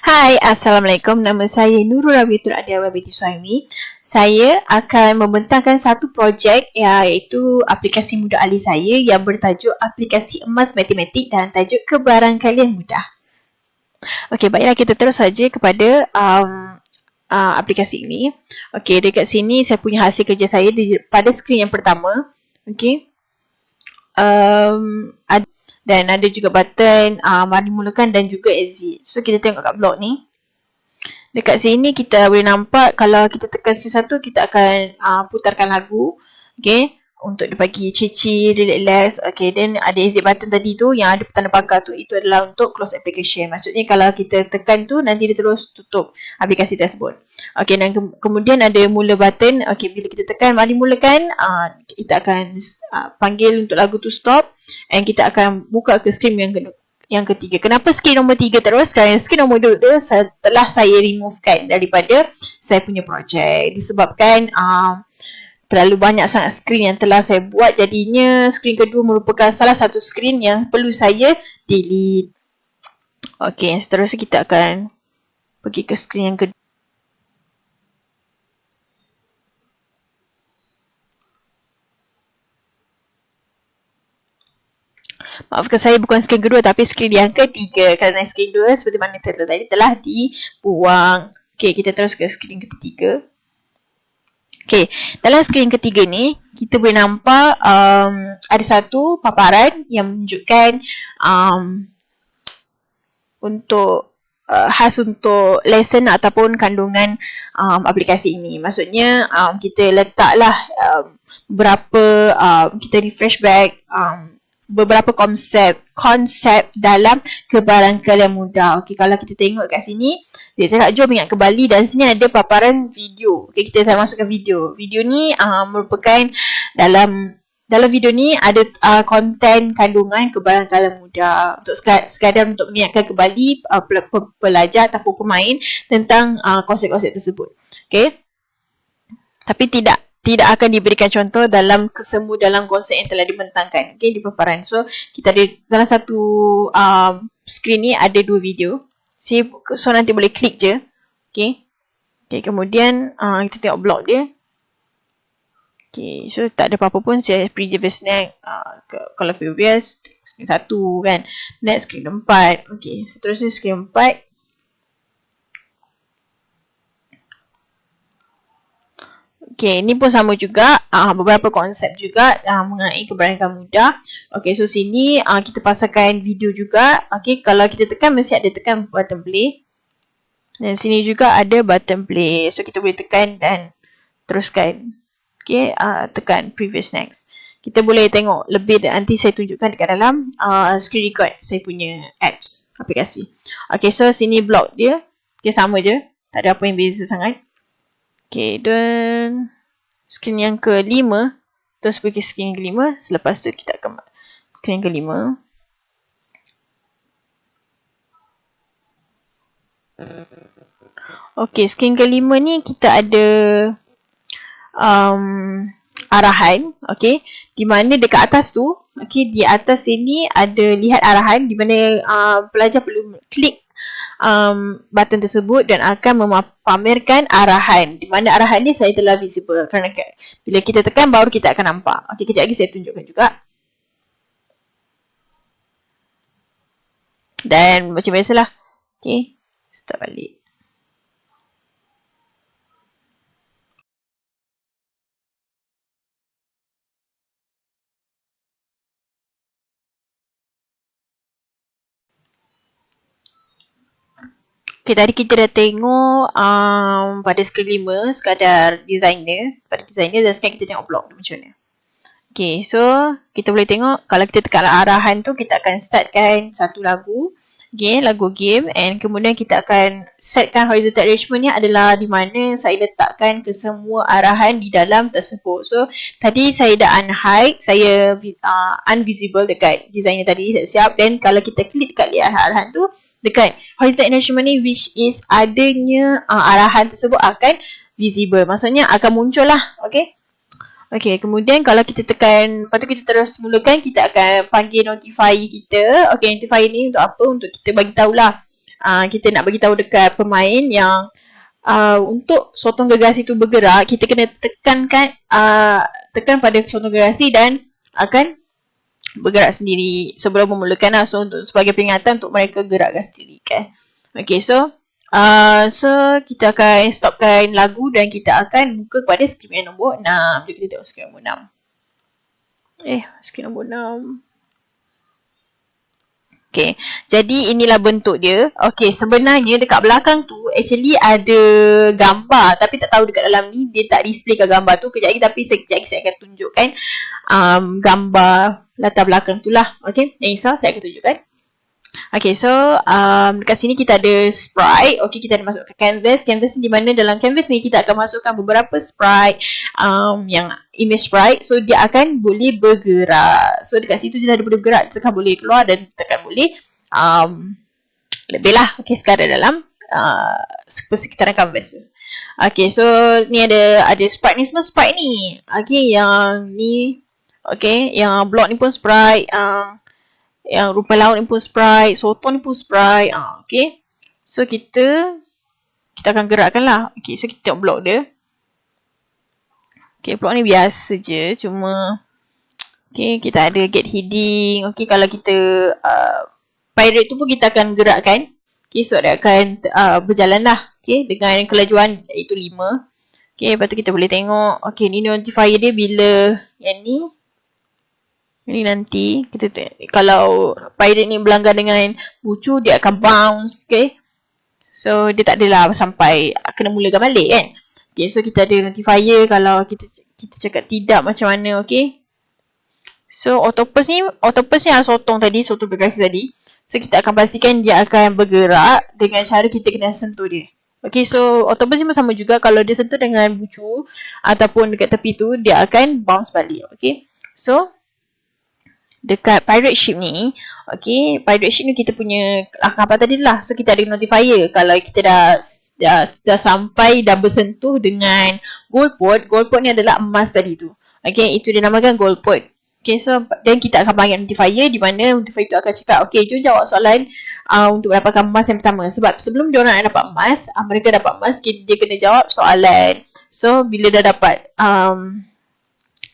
Hai, Assalamualaikum. Nama saya Nurul Rabiatul Adiawa binti Suhaimi. Saya akan membentangkan satu projek iaitu aplikasi mudah ahli saya yang bertajuk Aplikasi Emas Matematik dan tajuk Kebarangkalian Mudah. Okey, baiklah kita terus saja kepada aplikasi ini. Okey, dekat sini saya punya hasil kerja saya pada skrin yang pertama. Okey. Dan ada juga button mari mulakan dan juga exit. So kita tengok kat blok ni. Dekat sini kita boleh nampak kalau kita tekan skrin satu kita akan putarkan lagu. Okay. Untuk dia bagi cici, relax. Okay. Then ada exit button tadi tu yang ada tanda pagar tu. Itu adalah untuk close application. Maksudnya kalau kita tekan tu nanti dia terus tutup aplikasi tersebut. Okay. Dan kemudian ada mula button. Okay. Bila kita tekan mari mulakan. Kita akan panggil untuk lagu tu stop. And kita akan buka ke skrin yang ketiga. Kenapa skrin nombor 3 terus? Kerana skrin nombor 2 telah saya removekan daripada saya punya projek. Disebabkan terlalu banyak sangat skrin yang telah saya buat. Jadinya skrin kedua merupakan salah satu skrin yang perlu saya delete. Okey, seterusnya kita akan pergi ke skrin yang kedua. Maafkan saya, bukan skrin kedua tapi skrin yang ketiga. Kerana skrin 2 seperti mana tadi telah dibuang. Okey, kita terus ke skrin ketiga. Okey, dalam skrin ketiga ni kita boleh nampak ada satu paparan yang menunjukkan untuk khas untuk lesson ataupun kandungan aplikasi ini. Maksudnya kita letaklah beberapa kita refresh back beberapa konsep dalam kebarangkalian mudah. Okey, kalau kita tengok kat sini, dia cakap jom ingat kembali dan sini ada paparan video. Okey, kita akan masukkan video. Video ni merupakan dalam video ni ada konten kandungan kebarangkalian mudah untuk sekadar untuk mengingatkan kembali pelajar ataupun pemain tentang konsep-konsep tersebut. Okey. Tapi tidak akan diberikan contoh dalam dalam konsep yang telah dibentangkan, okay, di paparan. So kita ada dalam satu skrin ni ada 2 video. So nanti boleh klik je. Okay. Kemudian kita tengok blog dia. Okay, so tak ada apa-apa pun. Saya previous snack, kalau previous skrin 1 kan, next skrin 4. Okay, seterusnya skrin 4. Okay, ni pun sama juga, beberapa konsep juga mengenai kebarangkalian mudah. Okay, so sini kita pasangkan video juga. Okay, kalau kita tekan mesti ada tekan button play. Dan sini juga ada button play. So kita boleh tekan dan teruskan. Okay, tekan previous next. Kita boleh tengok lebih dan nanti saya tunjukkan dekat dalam screen record saya punya apps, aplikasi. Okay, so sini blog dia. Okay, sama je. Tak ada apa yang beza sangat. Okay, dan skrin yang kelima. Terus pergi skrin yang kelima. Selepas tu kita akan skrin yang kelima. Okay, skrin kelima ni kita ada arahan. Okay, di mana dekat atas tu, okay, di atas sini ada lihat arahan di mana pelajar perlu klik button tersebut dan akan memamerkan arahan. Di mana arahan ni saya telah visible kerana bila kita tekan baru kita akan nampak. Okey, kejap lagi saya tunjukkan juga. Dan macam biasalah. Okey, start balik. Okay, tadi kita dah tengok pada skrin 5 sekadar design dia. Pada design dia dan sekarang kita tengok blog dia macam mana. Okay, so kita boleh tengok kalau kita tekan arahan tu kita akan startkan satu lagu. Okay, lagu game and kemudian kita akan setkan horizontal arrangement ni adalah di mana saya letakkan ke semua arahan di dalam tersebut. So tadi saya dah unhide, saya unvisible dekat design tadi, siap. Dan kalau kita klik dekat lihat arahan tu, dekat horizontal arrangement ni which is adanya arahan tersebut akan visible. Maksudnya akan muncul lah. Okay. Okay, kemudian kalau kita tekan, lepas tu kita terus mulakan, kita akan panggil notify kita. Okay, notify ni untuk apa? Untuk kita bagi tahulah kita nak bagi tahu dekat pemain yang untuk sotong gergasi tu bergerak, kita kena tekan pada sotong gergasi dan akan bergerak sendiri sebelum memulakan lah. So untuk sebagai peringatan untuk mereka gerakkan sendiri kan. Okay, so kita akan stopkan lagu dan kita akan buka kepada skrin yang nombor 6. Jom kita tengok skrin nombor 6. Skrin nombor 6. Okay, jadi inilah bentuk dia. Okay, sebenarnya dekat belakang tu actually ada gambar, tapi tak tahu dekat dalam ni dia tak displaykan gambar tu. Kejap lagi, tapi sekejap lagi saya akan tunjukkan gambar latar belakang tu lah. Okay, yang insya saya akan tunjukkan. Okay, so dekat sini kita ada sprite. Okay, kita ada masukkan canvas. Canvas ni di mana dalam canvas ni kita akan masukkan beberapa sprite, yang image sprite. So dia akan boleh bergerak. So dekat situ dia dah boleh bergerak. Tekan boleh keluar dan tekan boleh lebih lah. Okay, sekarang dalam sekitaran canvas tu. Okay, so ni ada sprite ni, semua sprite ni. Okay, yang ni, okay, yang block ni pun sprite, yang rupa laut ni pun sprite, sotong ni pun sprite. Okay, so kita akan gerakkan lah. Okay, so kita tengok blok dia. Okay, blok ni biasa je, cuma okay, kita ada get heading. Okay, kalau kita pirate tu pun kita akan gerakkan. Okay, so dia akan berjalan lah. Okay, dengan kelajuan iaitu 5. Okay, lepas tu kita boleh tengok. Okay, ni notifier dia bila yang ni. Ini nanti kita tengok, kalau pirate ni berlanggar dengan bucu, dia akan bounce. Okay, so dia tak adalah sampai kena mulakan balik kan. Okay, so kita ada notifier kalau kita cakap tidak macam mana. Okay, so octopus ni yang sotong gergasi tadi. So kita akan pastikan dia akan bergerak dengan cara kita kena sentuh dia. Okay, so octopus ni pun sama juga, kalau dia sentuh dengan bucu ataupun dekat tepi tu, dia akan bounce balik. Okay, so dekat pirate ship ni, okay, pirate ship ni kita punya apa tadi lah. So kita ada notifier kalau kita dah sampai, dah bersentuh dengan gold pot ni adalah emas tadi tu. Okay, itu dinamakan gold pot. Okay, so dan kita akan panggil notifier, di mana notifier tu akan cakap, okay, jom jawab soalan untuk mendapatkan emas yang pertama. Sebab sebelum dia orang nak dapat emas, mereka dapat emas, dia kena jawab soalan. So bila dah dapat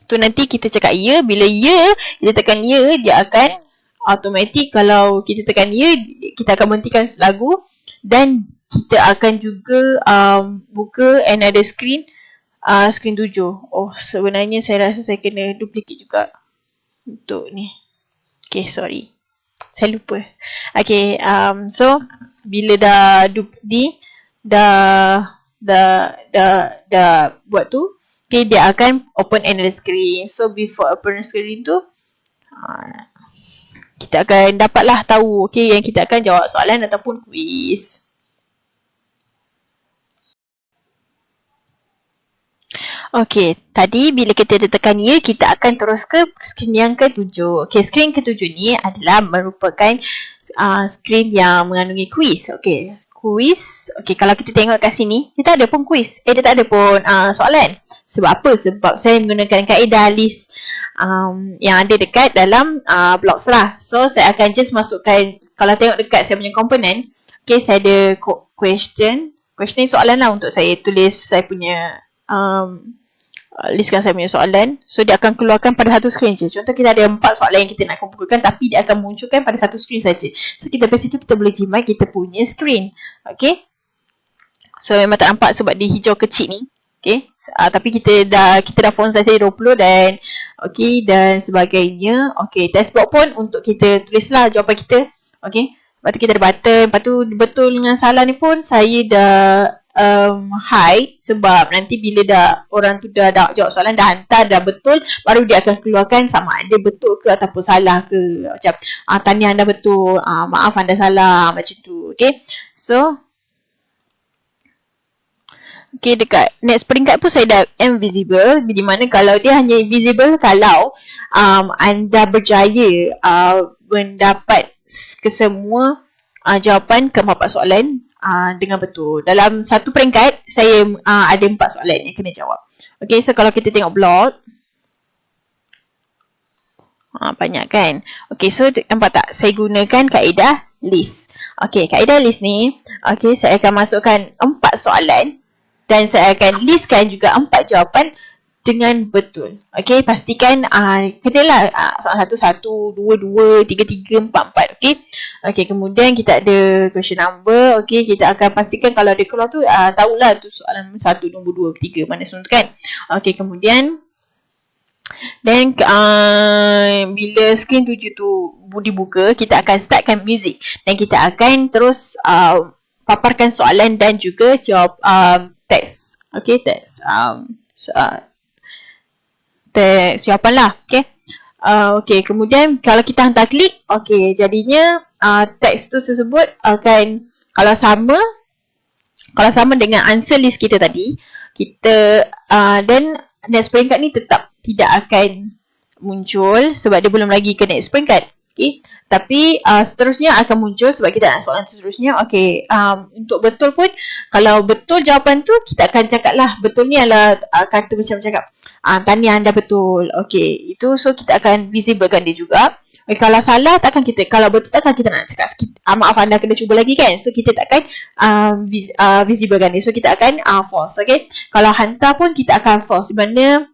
tu nanti kita cakap ya. Bila ya, kita tekan ya, dia akan automatik. Kalau kita tekan ya, kita akan berhentikan lagu. Dan kita akan juga buka another screen, screen 7. Oh, sebenarnya saya rasa saya kena duplicate juga untuk ni. Okay, sorry, saya lupa. Okay, so bila dah buat tu, okay, dia akan open another screen. So before open screen tu, kita akan dapatlah tahu, okay, yang kita akan jawab soalan ataupun quiz. Okay, tadi bila kita tekan ya, kita akan terus ke skrin yang ke-7. Okay, skrin ke-7 ni adalah merupakan skrin yang mengandungi quiz. Okay, quiz. Okay, kalau kita tengok kat sini, dia tak ada pun quiz. Dia tak ada pun soalan. Sebab apa? Sebab saya menggunakan kaedah list yang ada dekat dalam blocks lah. So, saya akan just masukkan, kalau tengok dekat saya punya komponen, okay, saya ada question. Question ni soalan lah untuk saya tulis saya punya listkan saya punya soalan. So dia akan keluarkan pada satu skrin je. Contoh kita ada 4 soalan yang kita nak kumpulkan, tapi dia akan munculkan pada satu skrin saja. So kita dari situ kita boleh jimat kita punya skrin. Okay, so memang tak nampak sebab dia hijau kecil ni. Okay, tapi kita dah font size 20 dan okay dan sebagainya. Okay, test block pun untuk kita tulislah jawapan kita. Okay, lepas tu kita ada button. Lepas tu betul dengan salah ni pun saya dah hide, sebab nanti bila dah orang tu dah jawab soalan, dah hantar, dah betul, baru dia akan keluarkan sama ada betul ke ataupun salah ke. Macam tahniah anda betul, maaf anda salah, macam tu. Okay, so okay, dekat next peringkat pun saya dah invisible, di mana kalau dia hanya invisible kalau anda berjaya mendapat kesemua jawapan ke-4 soalan dengan betul. Dalam satu peringkat saya ada 4 soalan yang kena jawab. Okay, so kalau kita tengok blog, Banyak kan. Okay, so nampak tak? Saya gunakan kaedah list. Okay, kaedah list ni, okay, saya akan masukkan 4 soalan dan saya akan listkan juga 4 jawapan dengan betul. Okay, pastikan kenalah soalan 1, 1, 2, 2, 3, 3, 4, 4. Okay. Okay, kemudian kita ada question number. Okay, kita akan pastikan kalau dia keluar tu, tahulah tu soalan 1, nombor 2, 3, mana semua tu kan. Okay, kemudian dan bila screen 7 tu dibuka, kita akan startkan music dan kita akan terus paparkan soalan dan juga jawab teks. Okay, teks teks jawapan lah. Okay. Okay, kemudian kalau kita hantar klik, okay, jadinya teks tu tersebut akan kalau sama dengan answer list kita tadi, kita dan next peringkat ni tetap tidak akan muncul sebab dia belum lagi ke next peringkat. Okay. Tapi seterusnya akan muncul sebab kita nak soalan seterusnya. Okay, untuk betul pun, kalau betul jawapan tu, kita akan cakap lah betul ni adalah kata macam cakap tahniah anda betul. Okay, itu so kita akan visiblekan dia juga. Okay, kalau salah takkan kita, kalau betul takkan kita nak cakap maaf anda kena cuba lagi kan. So kita takkan visiblekan dia. So kita akan false. Okay, kalau hantar pun kita akan false. Sebenarnya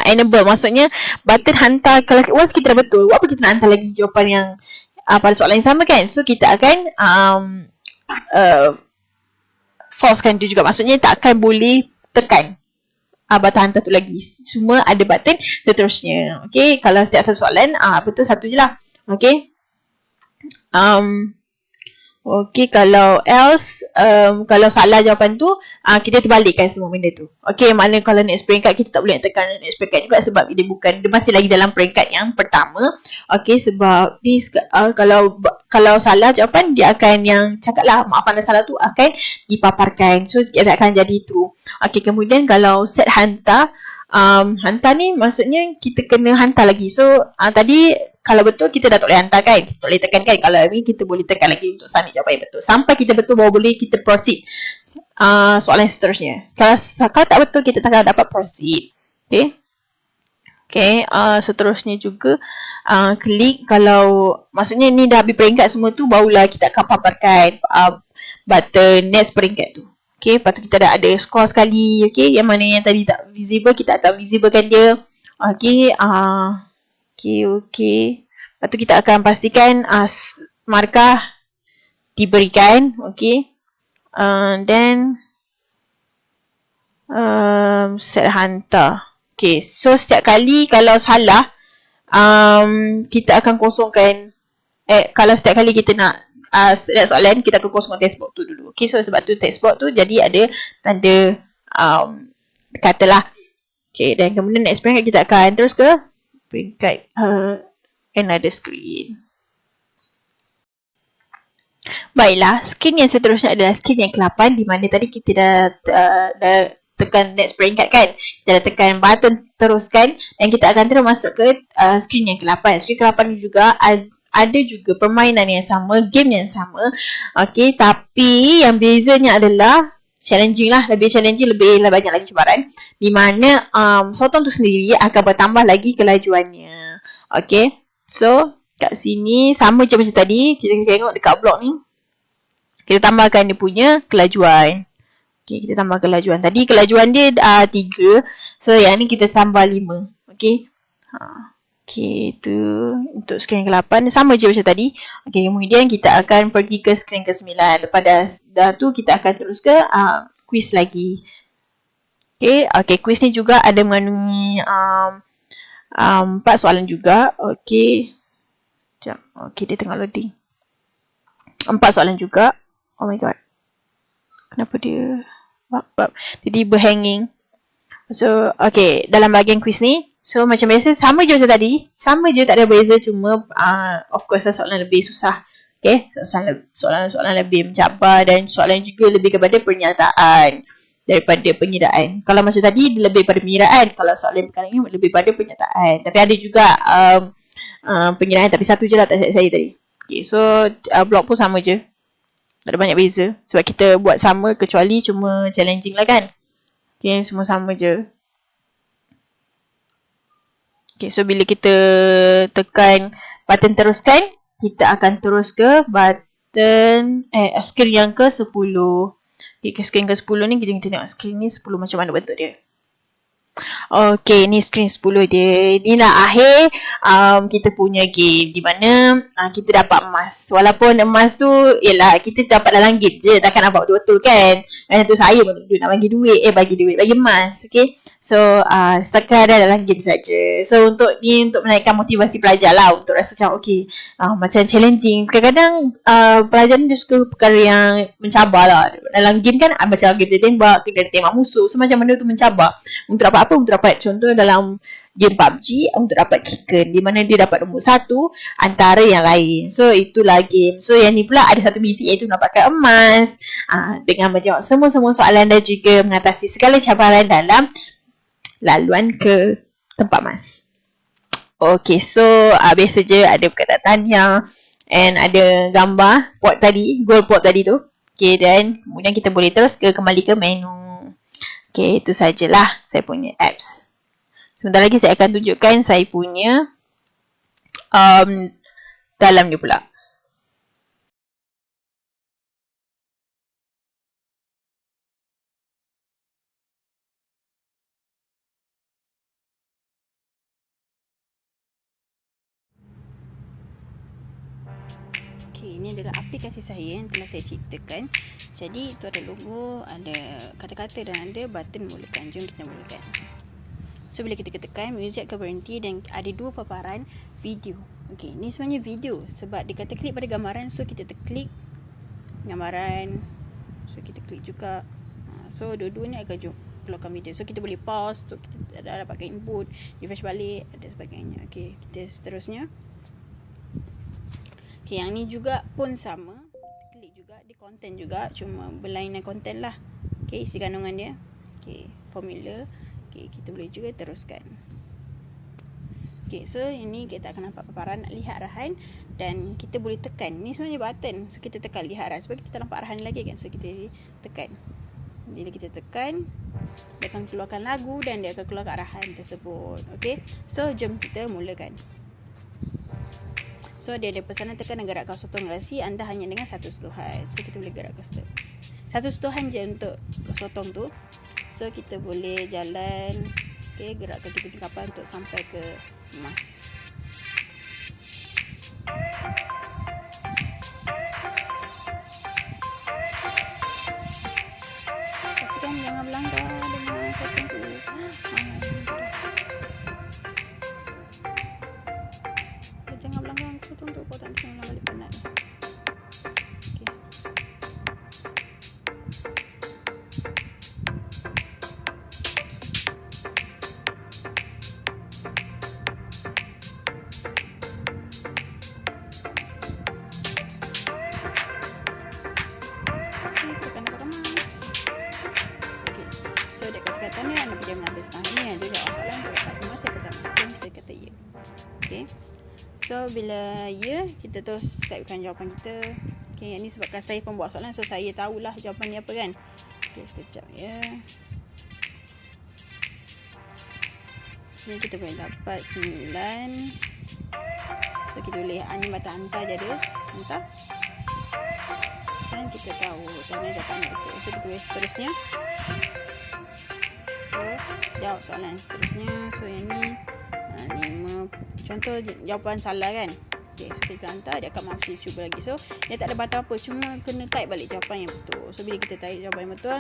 enable, maksudnya button hantar, kalau once kita dah betul, apa kita nak hantar lagi jawapan yang pada soalan yang sama kan. So kita akan falsekan dia juga, maksudnya tak akan boleh tekan button hantar tu lagi. Semua ada button seterusnya. Okay, kalau setiap satu soalan betul satu je lah. Okay. Okay, kalau else, kalau salah jawapan tu, kita terbalikkan semua benda tu. Okay, mana kalau next peringkat kita tak boleh tekan next peringkat juga sebab dia masih lagi dalam peringkat yang pertama. Okay, sebab ni kalau salah jawapan, dia akan yang cakap lah maaf anda salah tu akan dipaparkan. So, dia akan jadi true. Okay, kemudian kalau set hantar, hantar ni maksudnya kita kena hantar lagi. So, tadi kalau betul kita dah tak boleh hantar kan, kita tak boleh tekan kan. Kalau ni kita boleh tekan lagi untuk submit jawapan yang betul. Sampai kita betul baru boleh kita proceed soalan seterusnya. Kalau tak betul kita tak akan dapat proceed. Okay. Okay, seterusnya juga klik, kalau maksudnya ni dah habis peringkat semua tu, barulah kita akan paparkan button next peringkat tu. Okay, lepas tu kita dah ada skor sekali. Okay, yang mana yang tadi tak visible, kita akan visiblekan dia. Okay, Okay. Lepas tu kita akan pastikan markah diberikan. Okay. Then set hantar. Okay. So setiap kali kalau salah, kita akan kosongkan. Kalau setiap kali kita nak soalan, kita akan kosongkan textbox tu dulu. Okay. So sebab tu textbox tu jadi ada tanda katalah. Okay. Dan kemudian next peringkat kita akan terus ke peringkat another screen. Baiklah, screen yang seterusnya adalah screen yang ke-8, di mana tadi kita dah tekan next peringkat kan. Kita dah tekan button teruskan dan kita akan terus masuk ke screen yang ke-8. Screen ke-8 ni juga ada juga permainan yang sama, game yang sama. Okay, tapi yang bezanya adalah challenging lah, lebih challenging, lebih banyak lagi cabaran, di mana sotong tu sendiri akan bertambah lagi kelajuannya. Okay, so kat sini sama je macam tadi. Kita tengok dekat blok ni, kita tambahkan dia punya kelajuan. Okay, kita tambah kelajuan. Tadi kelajuan dia 3, so yang ni kita tambah 5. Okay, okay, tu untuk screen ke-8 sama je macam tadi. Okay, kemudian kita akan pergi ke screen ke-9. Lepas dah tu kita akan terus ke quiz lagi. Okay, quiz ni juga ada mengandungi 4 soalan juga. Okay, sekejap. Okay, dia tengah loading. 4 soalan juga. Oh my god, kenapa dia jadi berhanging. So, okay, dalam bahagian quiz ni, so macam biasa sama je macam tadi. Sama je, tak ada beza, cuma of course soalan lebih susah. Okay, soalan lebih mencabar dan soalan juga lebih kepada pernyataan daripada penyiraan. Kalau macam tadi dia lebih pada penyiraan, kalau soalan perkara ini lebih pada pernyataan. Tapi ada juga penyiraan, tapi satu je lah tak saya tadi. Okay, so blok pun sama je, tak ada banyak beza sebab kita buat sama kecuali cuma challenging lah kan. Okay, semua sama je. Okay, so bila kita tekan button teruskan, kita akan terus ke button skrin yang ke 10. Okay, skrin ke 10 ni kita tengok skrin ni 10 macam mana bentuk dia. Okay, ni screen 10 dia. Inilah akhir kita punya game di mana kita dapat emas. Walaupun emas tu ialah kita dapat dalam game je, takkan nampak betul-betul kan. Itu saya pun nak bagi duit, bagi emas. Okay, so sekadar dalam game saja. So untuk menaikkan motivasi pelajar lah, untuk rasa macam okay, macam challenging. Kadang-kadang pelajar ni dia suka perkara yang mencabar lah. Dalam game kan macam kita tembak, kita tembak musuh. So macam mana tu mencabar. Untuk dapat apa? Untuk dapat contoh dalam game PUBG, untuk dapat chicken, di mana dia dapat nombor 1 antara yang lain. So itulah game. So yang ni pula ada satu misi, iaitu dapatkan emas dengan menjawab semua soalan dan juga mengatasi segala cabaran dalam laluan ke tempat emas. Okay, so biasa je ada perkataan tanya and ada gambar pot tadi, gold pot tadi tu. Okay, dan kemudian kita boleh terus kembali ke menu. Okay, itu sajalah saya punya apps. Sebentar lagi saya akan tunjukkan saya punya dalam ni pula. Okay, ini adalah aplikasi saya yang telah saya ciptakan. Jadi itu ada logo, ada kata-kata dan ada button mulakan. Jom kita mulakan. So bila kita tekan, music akan berhenti dan ada 2 paparan video. Okay, ni sebenarnya video sebab dia kata klik pada gambaran. So kita terklik gambaran. So kita klik juga. So dua-dua ni akan keluarkan video. So kita boleh pause untuk kita dah dapatkan input, refresh balik dan sebagainya. Okay, kita seterusnya. Okay, yang ni juga pun sama. Klik juga, dia content juga, cuma berlainan content lah. Okay, isi kandungan dia. Okay, formula. Okay, kita boleh juga teruskan. Okay, so ini kita akan nampak paparan nak lihat arahan dan kita boleh tekan. Ni sebenarnya button. So kita tekan lihat arahan sebab kita tak nampak arahan lagi kan. So kita tekan. Bila kita tekan, dia akan keluarkan lagu dan dia akan keluarkan arahan tersebut. Okay, so jom kita mulakan. So dia ada pesanan tekan dan gerakkan sotong gerasi anda hanya dengan satu sentuhan. So kita boleh gerakkan satu sentuhan je untuk sotong tu. So kita boleh jalan, okay, gerakkan kita punya kapal untuk sampai ke emas. Pastikan jangan berlanggar dengan sotong tu. Jangan berlanggar dengan sotong tu, kau tak nak ulang balik penat. Katanya anda pergi mengambil setengah ni yang juga soalan dapat emas yang pertama. Dan kita kata ya. Okay. So bila ya, kita terus typekan jawapan kita. Okay, yang ni sebabkan saya pembuat soalan, so saya tahulah jawapan ni apa kan. Okay, sekejap ya. Sini kita boleh dapat 9. So kita boleh ni mata hantar je ada. Hantar. Dan kita tahu mana jawapan yang betul. So kita boleh seterusnya. So jawab soalan seterusnya. So yang ni 5. Contoh jawapan salah kan. Okay, so kita hantar, dia akan masih cuba lagi. So dia tak ada batas apa, cuma kena type balik jawapan yang betul. So bila kita type jawapan yang betul,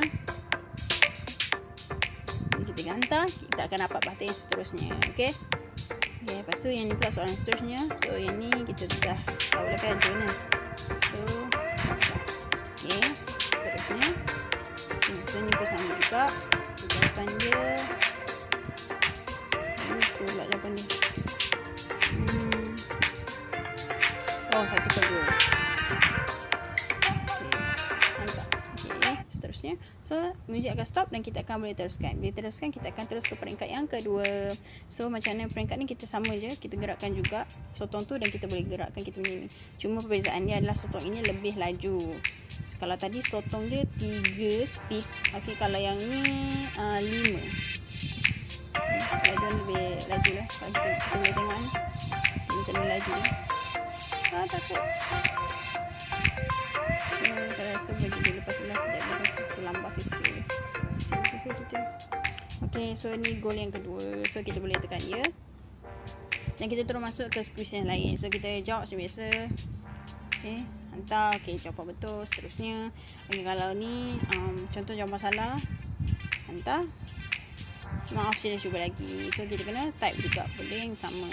kita hantar, kita akan dapat button yang seterusnya. Okay, lepas tu yang ni pula soalan seterusnya. So yang ni kita dah tahu lah kan macam mana. So okay, seterusnya. So ni pun sama juga. Jawapan dia pula jawapan dia. Oh, 1/2. Okay, mantap. Okay, seterusnya. So, muzik akan stop dan kita akan boleh teruskan. Bila teruskan, kita akan terus ke peringkat yang kedua. So, macam mana peringkat ni kita sama je. Kita gerakkan juga sotong tu dan kita boleh gerakkan kita punya ni. Cuma perbezaan dia adalah sotong ini lebih laju. Kalau tadi sotong dia 3 speed. Okay, kalau yang ni 5. Laju lebih laju lah. Kalau kita boleh tengok ni macam ni laju dia. Takut. So saya rasa bagi dia lepas tu lah tidak ada terlambat sisa kita. Okay, so ni goal yang kedua. So kita boleh tekan ya. Dan kita terus masuk ke quiz yang lain. So kita jawab macam biasa. Okay, hantar. Okay, jawapan betul. Seterusnya. Okay, kalau ni contoh jawapan salah, hantar. Maaf, saya dah cuba lagi. So kita kena type juga benda yang sama.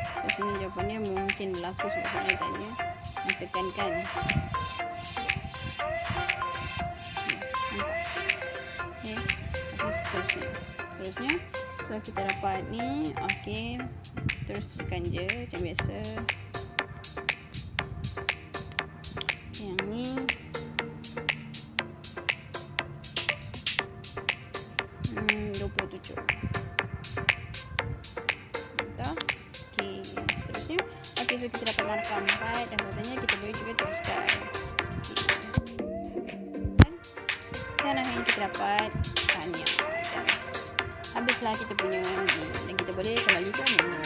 So sini jawapannya mungkin berlaku sebab saya tanya tekankan. Okay, seterusnya. So kita dapat ni. Okay, terus tekan je macam biasa. Yang ni entah. Okay, seterusnya. Okay, so kita dapat markah 4 dan katanya kita boleh juga teruskan. Dan akhirnya kita dapat tanya. Habislah kita punya ni dan kita boleh kembali ke menu.